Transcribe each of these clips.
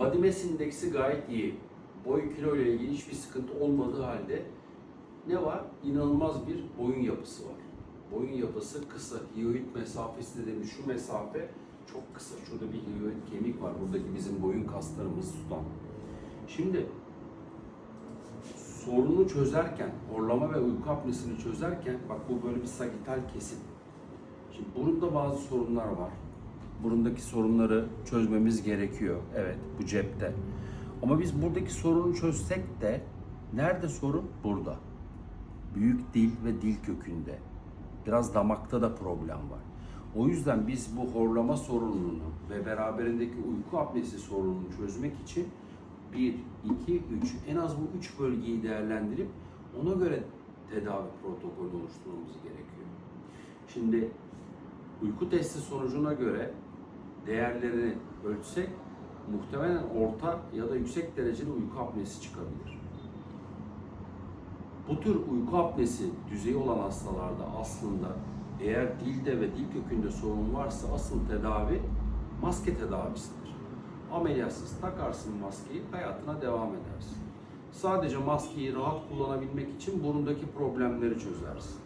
Body mass indeksi gayet iyi. Boy kilo ile ilgili hiçbir sıkıntı olmadığı halde ne var? İnanılmaz bir boyun yapısı var. Boyun yapısı kısa. Hyoid mesafesi dediğimiz şu mesafe çok kısa. Şurada bir hyoid kemik var. Buradaki bizim boyun kaslarımızı tutan. Şimdi sorunu çözerken, horlama ve uyku apnesini çözerken, bak bu böyle bir sagital kesim. Şimdi burunda bazı sorunlar var. Burundaki sorunları çözmemiz gerekiyor. Evet, bu cepte. Ama biz buradaki sorunu çözsek de nerede sorun? Burada. Büyük dil ve dil kökünde. Biraz damakta da problem var. O yüzden biz bu horlama sorununu ve beraberindeki uyku apnesi sorununu çözmek için 1, 2, 3 en az bu 3 bölgeyi değerlendirip ona göre tedavi protokolü oluşturmamız gerekiyor. Şimdi uyku testi sonucuna göre değerlerini ölçsek muhtemelen orta ya da yüksek dereceli uyku apnesi çıkabilir. Bu tür uyku apnesi düzeyi olan hastalarda aslında eğer dilde ve dil kökünde sorun varsa asıl tedavi maske tedavisidir. Ameliyatsız takarsın maskeyi, hayatına devam edersin. Sadece maskeyi rahat kullanabilmek için burundaki problemleri çözersin.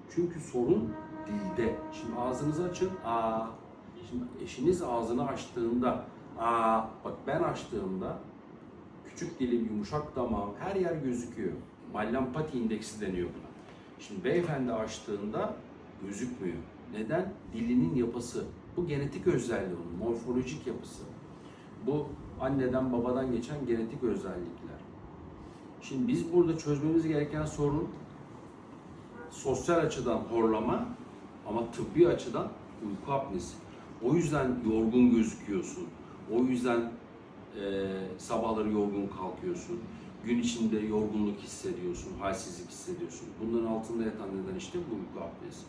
Çünkü sorun dilde. Şimdi ağzınızı açın. Aa. Şimdi eşiniz ağzını açtığında, aa, bak ben açtığımda küçük dilim, yumuşak damağım, her yer gözüküyor. Mallampati indeksi deniyor buna. Şimdi beyefendi açtığında gözükmüyor. Neden? Dilinin yapısı. Bu genetik özelliği onun, morfolojik yapısı. Bu anneden babadan geçen genetik özellikler. Şimdi biz burada çözmemiz gereken sorun sosyal açıdan horlama ama tıbbi açıdan uyku apnesi. O yüzden yorgun gözüküyorsun. O yüzden sabahları yorgun kalkıyorsun. Gün içinde yorgunluk hissediyorsun, halsizlik hissediyorsun. Bunların altında yatan neden işte bu uyku apnesi.